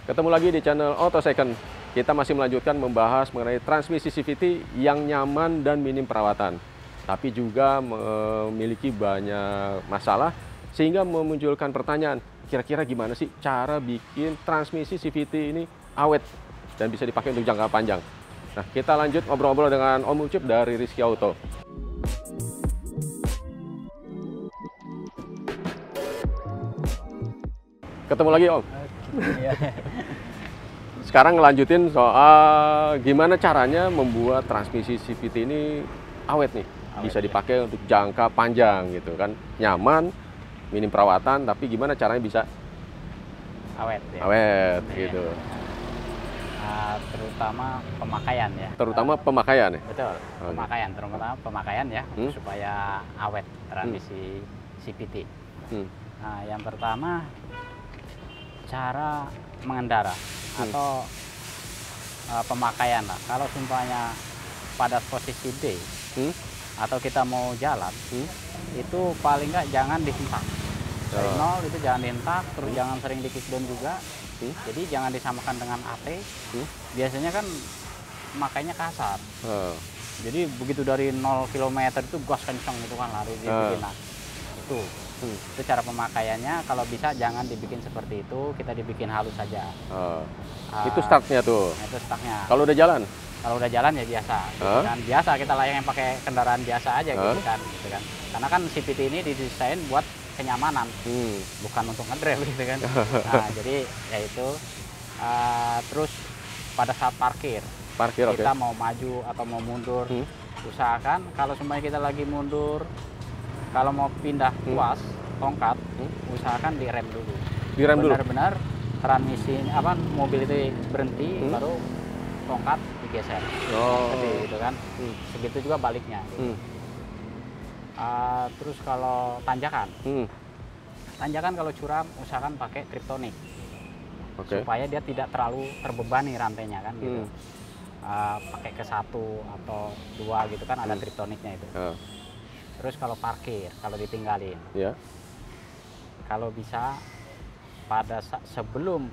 Ketemu lagi di channel Auto Second. Kita masih melanjutkan membahas mengenai transmisi CVT yang nyaman dan minim perawatan, tapi juga memiliki banyak masalah sehingga memunculkan pertanyaan, kira-kira gimana sih cara bikin transmisi CVT ini awet dan bisa dipakai untuk jangka panjang. Nah, kita lanjut ngobrol-ngobrol dengan Om Ucup dari Rizky Auto. Ketemu lagi, Om. Sekarang ngelanjutin soal gimana caranya membuat transmisi CVT ini awet nih. Bisa dipakai untuk jangka panjang gitu kan. Nyaman, minim perawatan, tapi gimana caranya bisa awet ya. Awet gitu. Terutama pemakaian ya. Terutama pemakaian ya? Betul, pemakaian, terutama pemakaian ya, supaya awet transmisi CVT. Nah, yang pertama cara mengendara atau pemakaian lah. Kalau sumpahnya pada posisi D atau kita mau jalan, itu paling nggak jangan dihentak. Dari nol itu jangan dihentak, terus jangan sering di kickdown juga. Jadi jangan disamakan dengan AT. Biasanya kan makanya kasar. Jadi begitu dari 0 km itu gas kenceng itu kan lari dibikin. Nah, itu cara pemakaiannya. Kalau bisa jangan dibikin seperti itu, kita dibikin halus saja. Itu startnya tuh. Itu startnya. Kalau udah jalan? Kalau udah jalan ya biasa. Gitu kan. Biasa kita layangin pakai kendaraan biasa aja gitu kan. Karena kan CVT ini didesain buat kenyamanan, bukan untuk ngedrive gitu kan. Nah, jadi ya itu. Terus pada saat parkir kita mau maju atau mau mundur, usahakan kalau semuanya kita lagi mundur, kalau mau pindah kuas tongkat, usahakan direm dulu. Direm dulu. Benar-benar transmisi mobil itu berhenti, baru tongkat digeser. Seperti itu kan. Segitu juga baliknya. Gitu. Terus kalau tanjakan, kalau curam usahakan pakai triptonik, supaya dia tidak terlalu terbebani rantainya kan gitu. Pakai ke 1 atau 2 gitu kan, ada triptoniknya itu. Terus kalau parkir, kalau ditinggalin, kalau bisa pada sebelum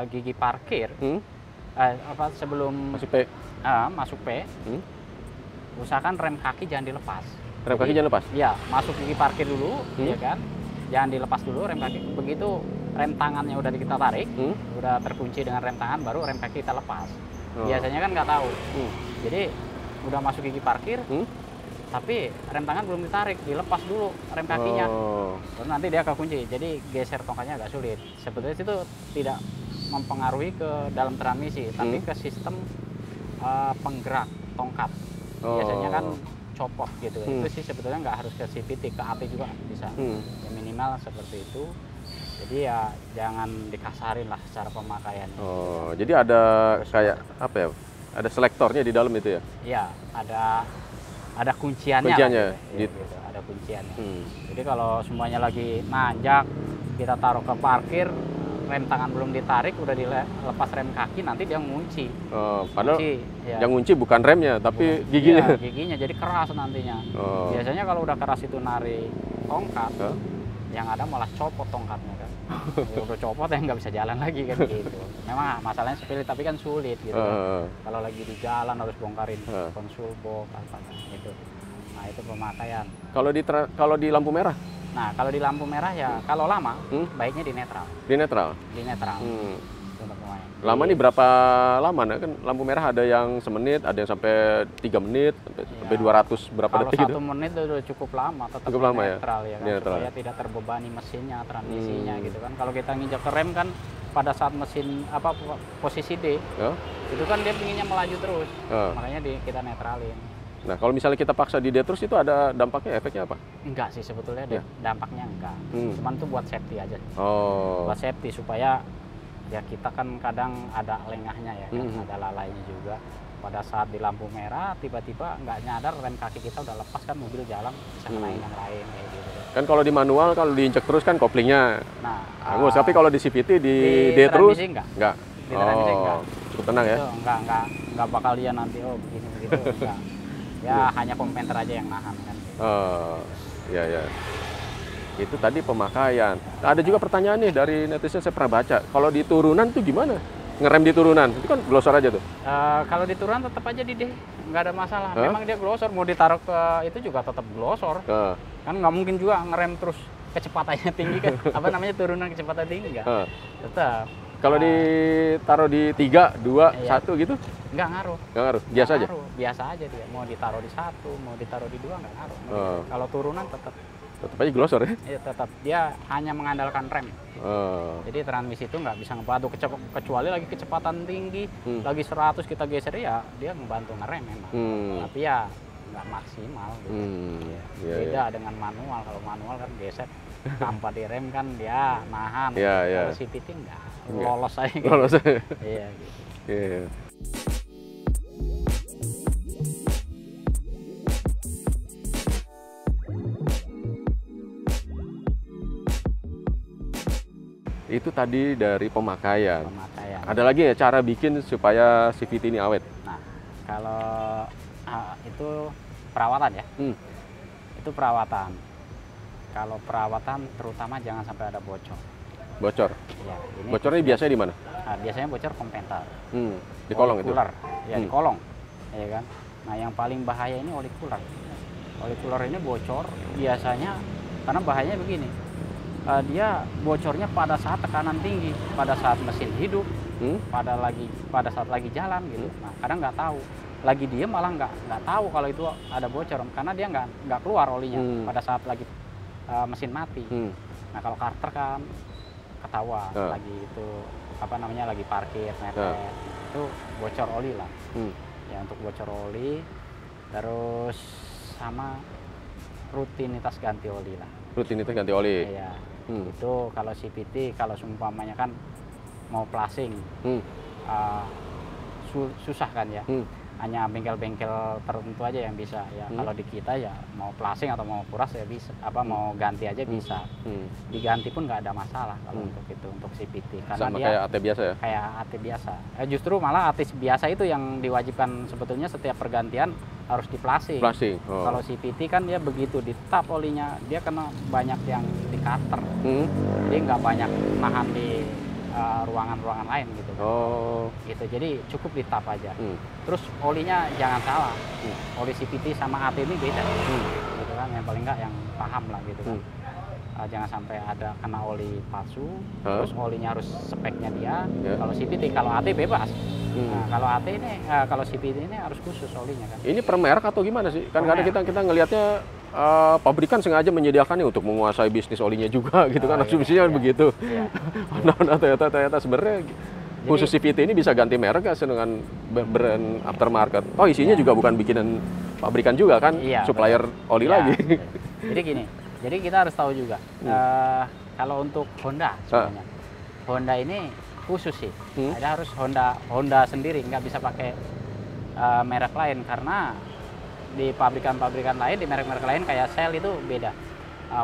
gigi parkir, sebelum masuk P, usahakan rem kaki jangan dilepas. Rem kaki jangan lepas? Iya, masuk gigi parkir dulu, ya kan? Jangan dilepas dulu rem kaki. Begitu rem tangannya udah kita tarik, udah terkunci dengan rem tangan, baru rem kaki kita lepas. Biasanya kan nggak tahu. Jadi udah masuk gigi parkir, tapi rem tangan belum ditarik, dilepas dulu rem kakinya. Baru nanti dia kekunci. Jadi geser tongkatnya agak sulit. Sebetulnya itu tidak mempengaruhi ke dalam transmisi, tapi ke sistem penggerak tongkat. Biasanya kan copot gitu. Itu sih sebetulnya nggak harus ke CVT, ke AT juga bisa. Ya minimal seperti itu. Jadi ya jangan dikasarin lah secara pemakaian. Jadi ada kayak apa ya? Ada selektornya di dalam itu ya? Iya, ada kunciannya. Gitu. Ada kunciannya. Jadi kalau semuanya lagi nanjak, kita taruh ke parkir, rem tangan belum ditarik, udah dilepas rem kaki, nanti dia ngunci. Padahal yang ngunci bukan remnya, tapi giginya. Iya, giginya, jadi keras nantinya. Biasanya kalau udah keras itu narik tongkat, yang ada malah copot tongkatnya kan. Udah copot ya nggak bisa jalan lagi kan gitu. Memang masalahnya sepele, tapi kan sulit gitu. Kalau lagi di jalan harus bongkarin konsul box apa gitu. Nah, itu pemakaian. Kalau di lampu merah? Nah, kalau di lampu merah ya, kalau lama, baiknya di netral. Di netral? Di netral. Lama nih berapa lama? Nah, kan lampu merah ada yang semenit, ada yang sampai 3 menit, sampai 200 berapa detik gitu. Kalau 1 menit itu udah cukup lama, tetap cukup lama netral ya kan, supaya tidak terbebani mesinnya, transmisinya gitu kan. Kalau kita nginjak ke rem kan, pada saat mesin posisi D, itu kan dia pinginnya melaju terus, makanya kita netralin. Nah, kalau misalnya kita paksa di D terus, itu ada dampaknya, efeknya apa? Enggak sih sebetulnya, dampaknya enggak. Cuman itu buat safety aja. Buat safety supaya ya kita kan kadang ada lengahnya ya, kan? Ada lalainya juga. Pada saat di lampu merah, tiba-tiba nggak nyadar rem kaki kita udah lepas kan, mobil jalan bisa kenain yang lain kayak gitu. Kan kalau di manual, kalau diinjek terus kan koplingnya. Nah, tapi kalau di CVT di D terus enggak. Di transmisi enggak. Cukup tenang ya. Enggak bakal dia nanti begini begitu enggak. Ya hanya komputer aja yang nahan kan. Ya. Itu tadi pemakaian. Nah, ada juga pertanyaan nih dari netizen, saya pernah baca. Kalau di turunan tuh gimana? Ngerem di turunan, itu kan glosor aja tuh. Kalau di turunan tetap aja di D, nggak ada masalah. Memang dia glosor, mau ditaruh ke itu juga tetap glosor. Kan nggak mungkin juga ngerem terus kecepatannya tinggi kan. Apa namanya, turunan kecepatan tinggi nggak? Tetap. Kalau ditaruh di 3, 2, 1 gitu? Nggak ngaruh. Nggak ngaruh, biasa aja? Biasa aja dia. Mau ditaruh di 1, mau ditaruh di 2, nggak ngaruh. Kalau turunan tetap aja glosor ya? Iya, tetap. Dia hanya mengandalkan rem. Jadi transmisi itu nggak bisa ngebantu, kecuali lagi kecepatan tinggi, lagi 100 kita geser, ya dia ngebantu ngerem memang. Tapi ya nggak maksimal gitu. Beda dengan manual. Kalau manual kan geser tanpa direm kan dia nahan. Kalau CVT nggak, lolos aja. Lolos aja. Iya gitu. Itu tadi dari pemakaian. Ada lagi ya cara bikin supaya CVT ini awet? Nah, kalau itu perawatan ya. Itu perawatan. Kalau perawatan terutama jangan sampai ada bocor. Bocor? Ya, bocornya biasanya di mana? Nah, biasanya bocor kompenter. Di kolong itu? Ya, di kolong. Ya kan? Nah, yang paling bahaya ini oli cooler. Oli cooler ini bocor biasanya karena bahayanya begini. Dia bocornya pada saat tekanan tinggi, pada saat mesin hidup, pada saat lagi jalan gitu. Nah, kadang nggak tahu, lagi diem malah nggak tahu kalau itu ada bocor, karena dia nggak keluar olinya pada saat lagi mesin mati. Nah, kalau karter kan ketahuan lagi itu apa namanya, lagi parkir mepet, itu bocor oli lah. Ya, untuk bocor oli, terus sama rutinitas ganti oli lah. Rutinitas ganti oli. Iya. Itu kalau CVT, kalau seumpamanya kan mau plasing, susah kan ya. Hanya bengkel-bengkel tertentu aja yang bisa ya. Kalau di kita ya mau plasing atau mau kuras ya bisa, mau ganti aja bisa. Diganti pun nggak ada masalah kalau untuk itu, untuk CVT. Karena sama dia kayak AT biasa ya? Kayak AT biasa. Justru malah AT biasa itu yang diwajibkan sebetulnya setiap pergantian harus di plasing. Kalau CVT kan dia begitu ditap olinya, dia kena banyak yang di cutter. Jadi nggak banyak nahan di ruangan-ruangan lain gitu kan. Gitu. Jadi cukup ditap aja. Terus olinya jangan salah. Oli CVT sama AT ini beda. Gitu kan, yang paling nggak yang paham lah gitu kan. Jangan sampai ada kena oli palsu, terus olinya harus speknya dia. Kalau CVT, kalau AT bebas. Nah, kalau AT ini, kalau CVT ini harus khusus olinya kan. Ini per merek atau gimana sih? Kan kadang kita ngelihatnya pabrikan sengaja menyediakannya untuk menguasai bisnis olinya juga gitu kan, asumsinya begitu. Nah, ternyata sebenarnya khusus CVT ini bisa ganti merek ya dengan brand aftermarket. Isinya juga bukan bikinan pabrikan juga kan, supplier oli lagi. Jadi gini. Jadi kita harus tahu juga, kalau untuk Honda sebenarnya, Honda ini khusus sih. Ada harus Honda sendiri, nggak bisa pakai merek lain, karena di pabrikan-pabrikan lain, di merek-merek lain kayak Shell itu beda.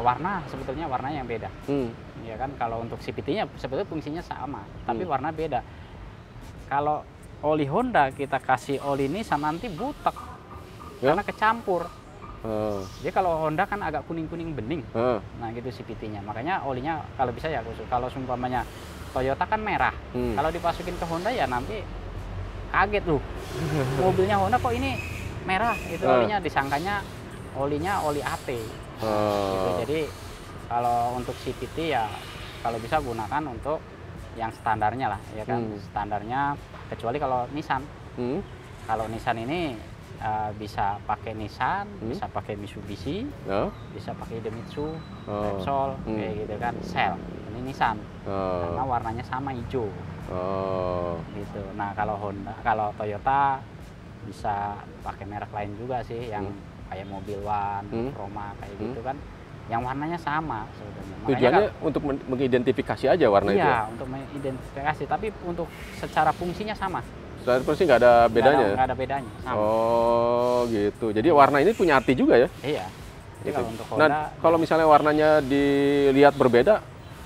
Warna sebetulnya warnanya yang beda. Ya kan, kalau untuk CVT-nya sebetulnya fungsinya sama, tapi warna beda. Kalau oli Honda kita kasih oli Nissan nanti butek, karena kecampur. Jadi kalau Honda kan agak kuning-kuning bening, nah gitu CVT-nya. Makanya olinya kalau bisa ya khusus. Kalau seumpamanya Toyota kan merah, kalau dipasukin ke Honda ya nanti kaget loh. Mobilnya Honda kok ini merah, itu olinya, disangkanya olinya oli AT. Gitu. Jadi kalau untuk CVT ya kalau bisa gunakan untuk yang standarnya lah, ya kan, standarnya. Kecuali kalau Nissan, kalau Nissan ini bisa pakai Nissan, bisa pakai Mitsubishi, bisa pakai Idemitsu, Repsol, kayak gitu kan, Shell. Ini Nissan, karena warnanya sama hijau. Gitu. Nah, kalau Honda, kalau Toyota bisa pakai merek lain juga sih, yang kayak Mobil One, Roma kayak gitu kan, yang warnanya sama sebetulnya. Tujuannya untuk mengidentifikasi aja warna itu? Iya, untuk mengidentifikasi, tapi untuk secara fungsinya sama. Secara fungsi nggak ada bedanya? Nggak ada bedanya, sama. Gitu. Jadi warna ini punya arti juga ya? Iya. Jadi gitu. kalau untuk Honda, nah, kalau misalnya warnanya dilihat berbeda,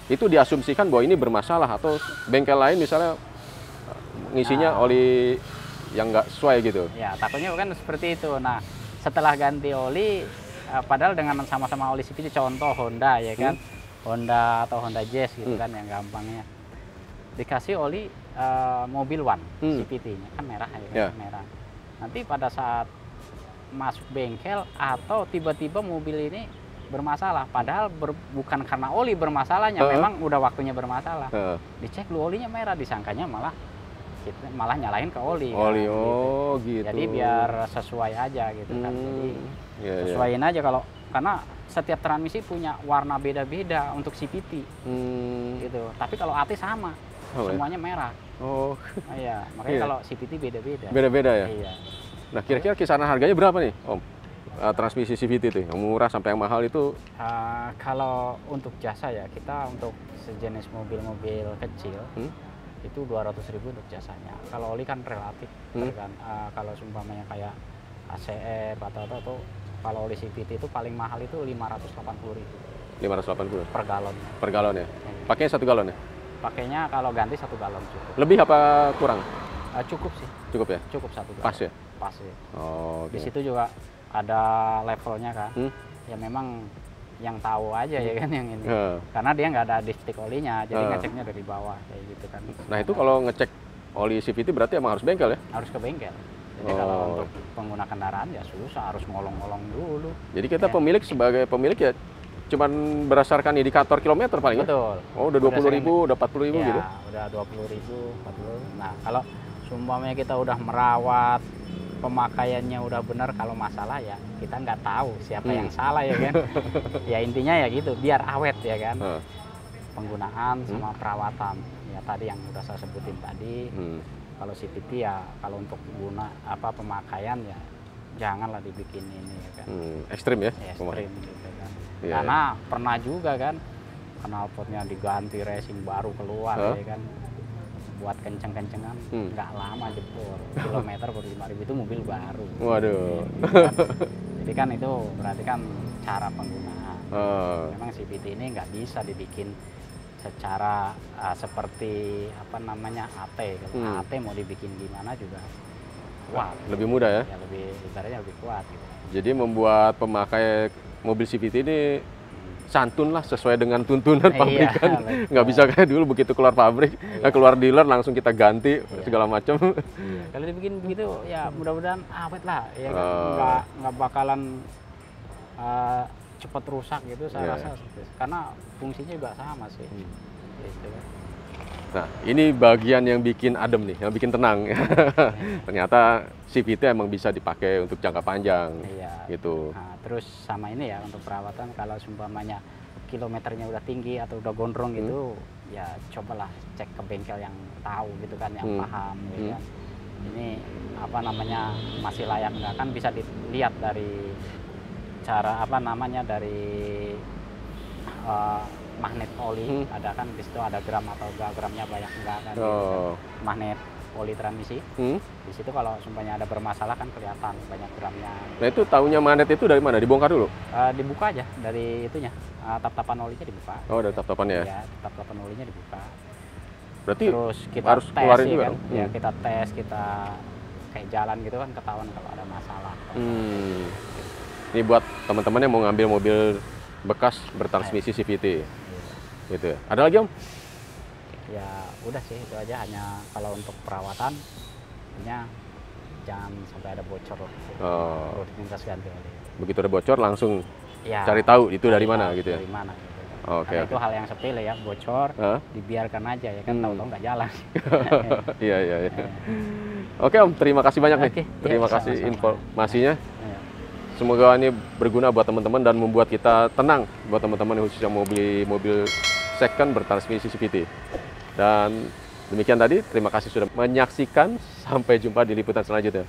itu diasumsikan bahwa ini bermasalah, atau bengkel lain misalnya ngisinya oli yang nggak sesuai gitu? Ya, takutnya kan seperti itu. Nah, setelah ganti oli, padahal dengan sama-sama oli CVT, contoh Honda ya kan, Honda atau Honda Jazz gitu kan yang gampangnya, dikasih oli Mobil One CVT-nya kan merah ya kan, merah. Nanti pada saat masuk bengkel atau tiba-tiba mobil ini bermasalah, padahal bukan karena oli bermasalahnya, memang udah waktunya bermasalah. Dicek lu olinya merah, disangkanya malah nyalahin ke oli. Oli, kan, oh gitu. Jadi biar sesuai aja gitu kan. Jadi sesuaiin aja karena setiap transmisi punya warna beda-beda untuk CVT. Gitu. Tapi kalau AT sama, semuanya merah. Oh. Iya, makanya kalau CVT beda-beda. Beda-beda ya? Iya. Nah, kira-kira kisaran harganya berapa nih, Om? Transmisi CVT itu, yang murah sampai yang mahal itu? Kalau untuk jasa ya, kita untuk sejenis mobil-mobil kecil, itu 200.000 untuk jasanya. Kalau oli kan relatif, kan. Kalau seumpamanya kayak ACR atau kalau oli CVT itu paling mahal itu 580.000. 580 per galon. Per galon ya? Pakainya 1 galon ya? Pakainya kalau ganti 1 galon cukup. Lebih apa kurang? Cukup sih. Cukup ya? Cukup 1 galon. Pas ya? Pas ya. Oh, di situ juga ada levelnya kan. Ya memang yang tahu aja ya kan yang ini. Karena dia nggak ada dipstick olinya, jadi ngeceknya dari bawah kayak gitu kan. Nah itu kalau ngecek oli CVT berarti emang harus bengkel ya? Harus ke bengkel. Jadi kalau untuk pengguna kendaraan ya susah, harus ngolong-ngolong dulu. Jadi kita pemilik sebagai pemilik ya cuman berdasarkan indikator kilometer paling ya? Betul. Oh udah 20.000, udah 40.000 ya, gitu? Udah 20.000, 40. Nah kalau seumpamanya kita udah merawat, pemakaiannya udah benar, kalau masalah ya kita nggak tahu siapa yang salah ya kan. Ya intinya ya gitu, biar awet ya kan. Penggunaan sama perawatan. Ya tadi yang udah saya sebutin tadi. Kalau CVT ya kalau untuk pemakaian ya janganlah dibikin ini ya kan. Ekstrim ya? Ekstrim gitu kan. Karena pernah juga kan knalpotnya diganti, racing baru keluar ya kan. Buat kenceng-kencengan nggak lama jebol, kilometer baru 5.000 itu mobil baru. Waduh. Jadi kan itu berarti kan cara penggunaan. Memang CVT ini nggak bisa dibikin secara seperti AT. Kalau AT mau dibikin gimana juga kuat. Lebih mudah ya? Ya ibaratnya lebih kuat gitu. Jadi membuat pemakai mobil CVT ini santun lah, sesuai dengan tuntunan pabrikan. Nggak bisa kayak dulu begitu keluar pabrik, keluar dealer langsung kita ganti segala macam. Kalau dibikin begitu ya mudah-mudahan awet lah ya kan. Nggak bakalan cepat rusak gitu saya rasa. Karena fungsinya juga sama sih. Gitu. Nah ini bagian yang bikin adem nih, yang bikin tenang. Ternyata CVT emang bisa dipakai untuk jangka panjang. Gitu. Nah, terus sama ini ya untuk perawatan, kalau seumpamanya kilometernya udah tinggi atau udah gondrong gitu, ya cobalah cek ke bengkel yang tahu gitu kan, yang paham gitu kan. Ini masih layak nggak, kan bisa dilihat dari cara dari magnet oli, ada kan di situ ada gram atau enggak, gramnya banyak enggak kan. Gitu kan. Magnet oli transmisi. Di situ kalau sumpahnya ada bermasalah kan kelihatan banyak gramnya. Nah itu tahunya magnet itu dari mana? Dibongkar dulu? Dibuka aja dari itunya, tap-tapan olinya dibuka. Oh ada tap-tapannya ya? Iya, tap-tapan olinya dibuka. Berarti terus kita harus tes keluarin ya juga kan? dong? Ya kita tes, kita kayak jalan gitu kan ketahuan kalau ada masalah. Ini buat teman-teman yang mau ngambil mobil bekas bertransmisi CVT. Gitu ya. Ada lagi Om? Ya udah sih itu aja, hanya kalau untuk perawatan jangan sampai ada bocor. Rutinitas ganti oli. Begitu ada bocor langsung ya, cari tahu itu dari mana gitu ya. Dari mana gitu. Karena itu hal yang sepele ya, bocor dibiarkan aja ya kan, tahu-tahu nggak jalan. Iya. Oke Om, terima kasih banyak nih. Terima kasih informasinya. Semoga ini berguna buat teman-teman dan membuat kita tenang buat teman-teman khususnya mobil second bertransmisi CVT. Dan demikian tadi, terima kasih sudah menyaksikan. Sampai jumpa di liputan selanjutnya.